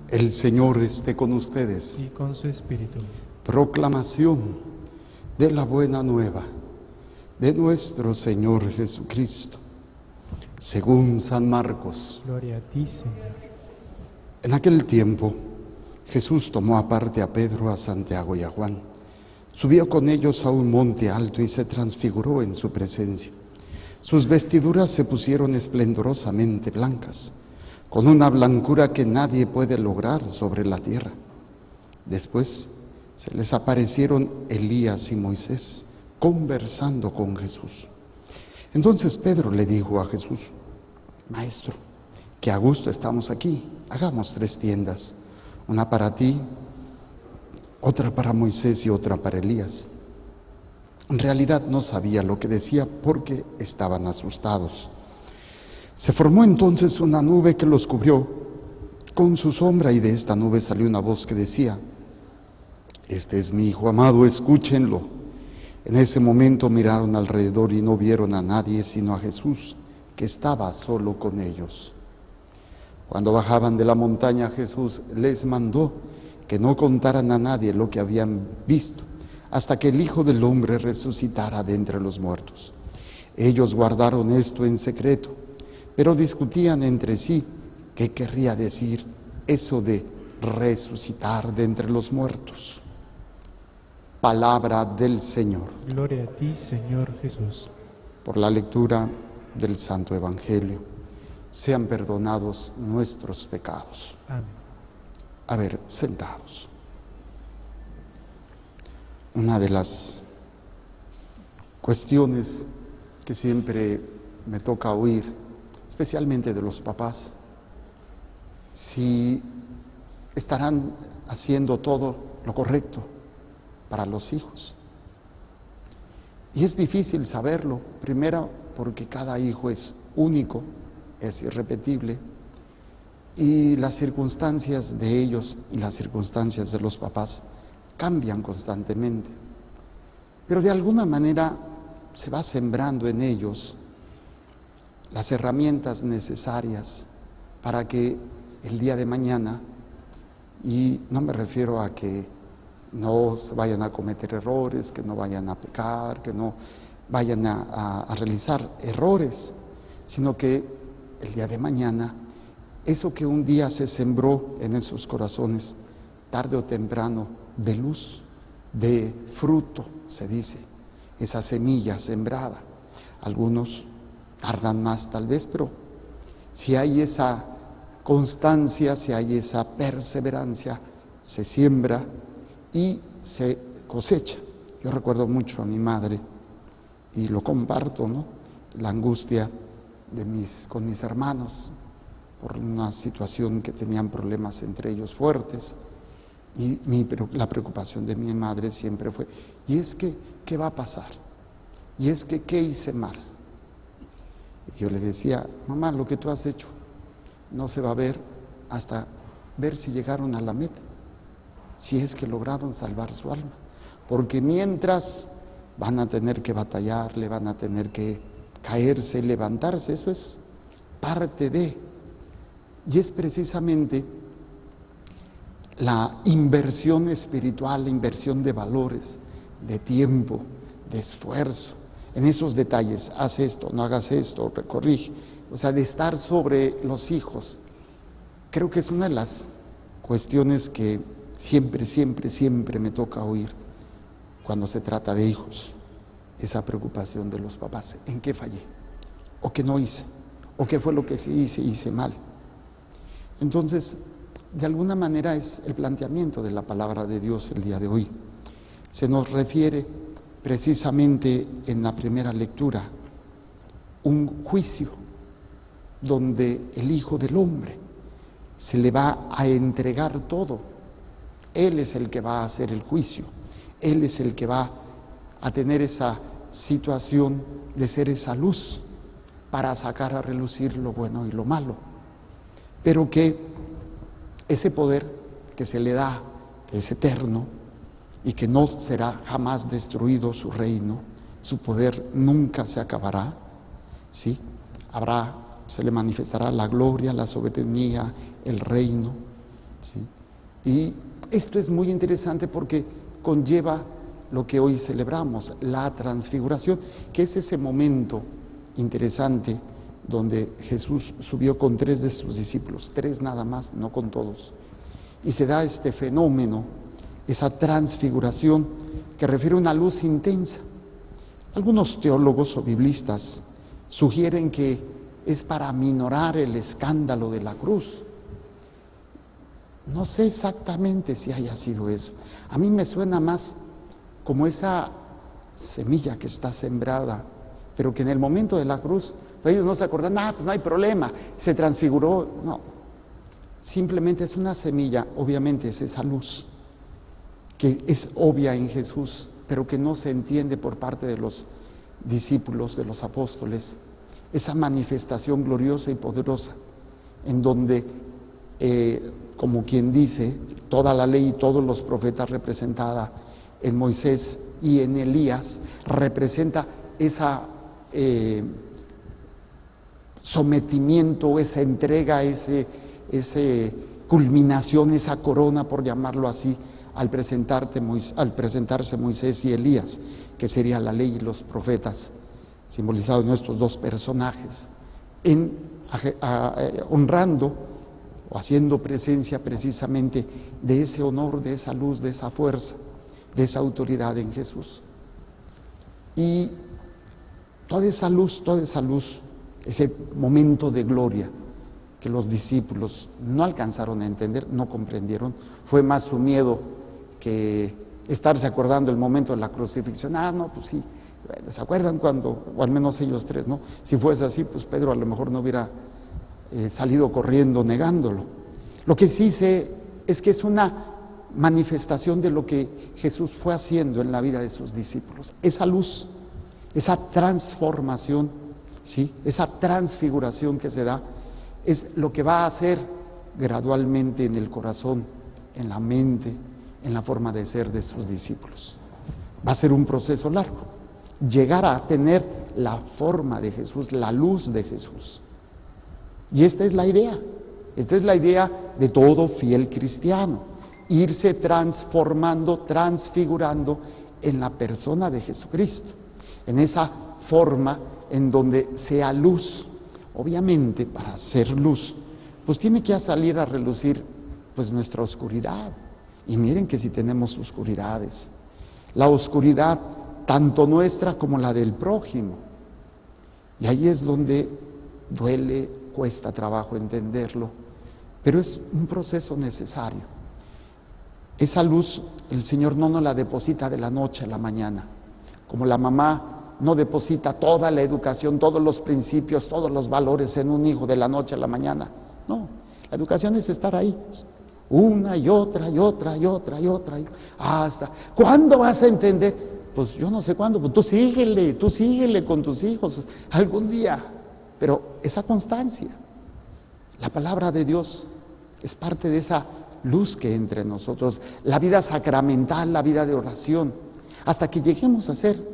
El Señor esté con ustedes. Y con su espíritu. Proclamación de la buena nueva de nuestro Señor Jesucristo, según San Marcos. Gloria a ti, Señor. En aquel tiempo, Jesús tomó aparte a Pedro, a Santiago y a Juan. Subió con ellos a un monte alto y se transfiguró en su presencia. Sus vestiduras se pusieron esplendorosamente blancas, con una blancura que nadie puede lograr sobre la tierra. Después se les aparecieron Elías y Moisés, conversando con Jesús. Entonces Pedro le dijo a Jesús: Maestro, que a gusto estamos aquí, hagamos 3 tiendas, una para ti, otra para Moisés y otra para Elías. En realidad no sabía lo que decía porque estaban asustados. Se formó entonces una nube que los cubrió con su sombra, y de esta nube salió una voz que decía: Este es mi Hijo amado, escúchenlo. En ese momento miraron alrededor y no vieron a nadie sino a Jesús, que estaba solo con ellos. Cuando bajaban de la montaña, Jesús les mandó que no contaran a nadie lo que habían visto, hasta que el Hijo del Hombre resucitara de entre los muertos. Ellos guardaron esto en secreto, pero discutían entre sí qué querría decir eso de resucitar de entre los muertos. Palabra del Señor. Gloria a ti, Señor Jesús. Por la lectura del Santo Evangelio, sean perdonados nuestros pecados. Amén. A ver, sentados. Una de las cuestiones que siempre me toca oír, especialmente de los papás, si estarán haciendo todo lo correcto para los hijos. Y es difícil saberlo, primero porque cada hijo es único, es irrepetible, y las circunstancias de ellos y las circunstancias de los papás cambian constantemente. Pero de alguna manera se va sembrando en ellos las herramientas necesarias para que el día de mañana, y no me refiero a que no se vayan a cometer errores, que no vayan a pecar, que no vayan a realizar errores, sino que el día de mañana, eso que un día se sembró en esos corazones, tarde o temprano, de luz, de fruto, se dice, esa semilla sembrada. Algunos tardan más tal vez, pero si hay esa constancia, si hay esa perseverancia, se siembra y se cosecha. Yo recuerdo mucho a mi madre, y lo comparto, ¿no? La angustia con mis hermanos por una situación que tenían problemas entre ellos fuertes, y la preocupación de mi madre siempre fue: y es que, ¿qué va a pasar? Y es que, ¿qué hice mal? Y yo le decía: mamá, lo que tú has hecho no se va a ver hasta ver si llegaron a la meta, si es que lograron salvar su alma, porque mientras van a tener que batallar, le van a tener que caerse, levantarse, eso es parte de, y es precisamente la inversión espiritual, la inversión de valores, de tiempo, de esfuerzo, en esos detalles: haz esto, no hagas esto, corrige, o sea, de estar sobre los hijos. Creo que es una de las cuestiones que siempre me toca oír cuando se trata de hijos, esa preocupación de los papás: ¿en qué fallé? ¿O qué no hice? ¿O qué fue lo que sí hice mal? Entonces, de alguna manera es el planteamiento de la palabra de Dios el día de hoy. Se nos refiere precisamente en la primera lectura un juicio donde el Hijo del Hombre se le va a entregar todo. Él es el que va a hacer el juicio. Él es el que va a tener esa situación de ser esa luz para sacar a relucir lo bueno y lo malo. Pero que ese poder que se le da, que es eterno y que no será jamás destruido su reino, su poder nunca se acabará, ¿sí? Se le manifestará la gloria, la soberanía, el reino, ¿sí? Y esto es muy interesante porque conlleva lo que hoy celebramos, la transfiguración, que es ese momento interesante donde Jesús subió con 3 de sus discípulos, 3 nada más, no con todos. Y se da este fenómeno, esa transfiguración que refiere a una luz intensa. Algunos teólogos o biblistas sugieren que es para aminorar el escándalo de la cruz. No sé exactamente si haya sido eso. A mí me suena más como esa semilla que está sembrada, pero que en el momento de la cruz, ellos no se acordan, pues no hay problema, se transfiguró. No, simplemente es una semilla, obviamente es esa luz, que es obvia en Jesús, pero que no se entiende por parte de los discípulos, de los apóstoles, esa manifestación gloriosa y poderosa, en donde, como quien dice, toda la ley y todos los profetas representada en Moisés y en Elías, representa esa sometimiento, esa entrega, ese culminación, esa corona, por llamarlo así, al presentarse Moisés y Elías, que sería la ley y los profetas, simbolizados en estos 2 personajes, honrando o haciendo presencia precisamente de ese honor, de esa luz, de esa fuerza, de esa autoridad en Jesús. Y toda esa luz, ese momento de gloria que los discípulos no alcanzaron a entender, no comprendieron, fue más su miedo que estarse acordando el momento de la crucifixión. No, pues sí, bueno, ¿se acuerdan cuando, o al menos ellos 3, ¿no? Si fuese así, pues Pedro a lo mejor no hubiera salido corriendo negándolo. Lo que sí sé es que es una manifestación de lo que Jesús fue haciendo en la vida de sus discípulos. Esa luz, esa transformación, ¿sí? Esa transfiguración que se da, es lo que va a hacer gradualmente en el corazón, en la mente, en la forma de ser de sus discípulos. Va a ser un proceso largo, llegar a tener la forma de Jesús, la luz de Jesús. Y esta es la idea de todo fiel cristiano, irse transformando, transfigurando en la persona de Jesucristo, en esa forma en donde sea luz. Obviamente, para ser luz, pues tiene que salir a relucir pues nuestra oscuridad. Y miren que si tenemos oscuridades, la oscuridad tanto nuestra como la del prójimo. Y ahí es donde duele, cuesta trabajo entenderlo, pero es un proceso necesario. Esa luz el Señor no nos la deposita de la noche a la mañana, como la mamá no deposita toda la educación, todos los principios, todos los valores en un hijo de la noche a la mañana. No, la educación es estar ahí, una y otra y otra y otra y otra, hasta ¿cuándo vas a entender? Pues yo no sé cuándo, pues tú síguele con tus hijos algún día, pero esa constancia, la palabra de Dios es parte de esa luz que entre nosotros, la vida sacramental, la vida de oración, hasta que lleguemos a ser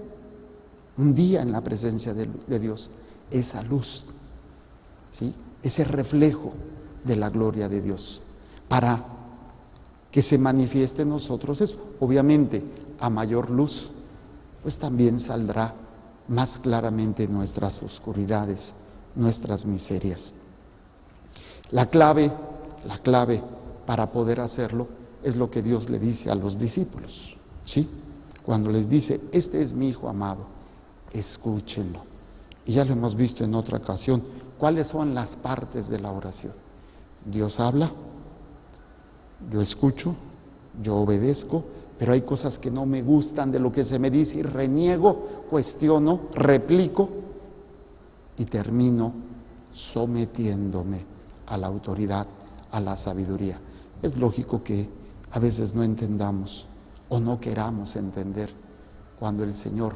un día en la presencia de Dios, esa luz, ¿sí? Ese reflejo de la gloria de Dios, para que se manifieste en nosotros eso. Obviamente, a mayor luz, pues también saldrá más claramente nuestras oscuridades, nuestras miserias. La clave para poder hacerlo es lo que Dios le dice a los discípulos, ¿sí? Cuando les dice, este es mi Hijo amado, escúchenlo. Y ya lo hemos visto en otra ocasión, ¿cuáles son las partes de la oración? Dios habla, yo escucho, yo obedezco, pero hay cosas que no me gustan de lo que se me dice y reniego, cuestiono, replico y termino sometiéndome a la autoridad, a la sabiduría. Es lógico que a veces no entendamos o no queramos entender cuando el Señor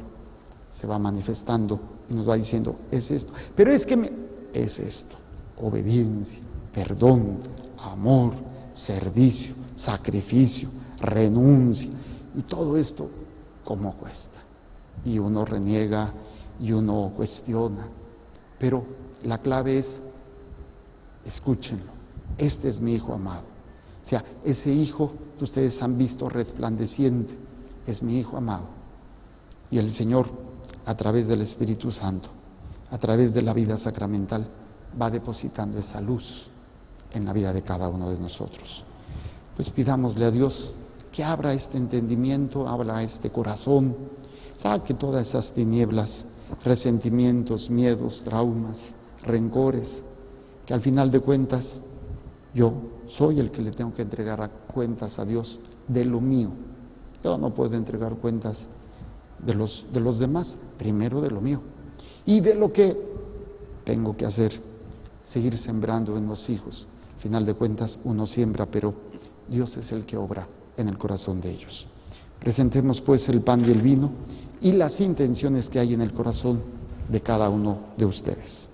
se va manifestando y nos va diciendo, es esto, pero es que es esto, obediencia, perdón, amor, servicio, sacrificio, renuncia, y todo esto, ¿cómo cuesta? Y uno reniega y uno cuestiona, pero la clave es, escúchenlo, este es mi Hijo amado. O sea, ese hijo que ustedes han visto resplandeciente es mi hijo amado. Y el Señor, a través del Espíritu Santo, a través de la vida sacramental, va depositando esa luz en la vida de cada uno de nosotros. Pues pidámosle a Dios que abra este entendimiento, abra este corazón, saque todas esas tinieblas, resentimientos, miedos, traumas, rencores, que al final de cuentas yo soy el que le tengo que entregar cuentas a Dios de lo mío. Yo no puedo entregar cuentas de los demás, primero de lo mío. Y de lo que tengo que hacer, seguir sembrando en los hijos. Al final de cuentas uno siembra, pero Dios es el que obra en el corazón de ellos. Presentemos pues el pan y el vino y las intenciones que hay en el corazón de cada uno de ustedes.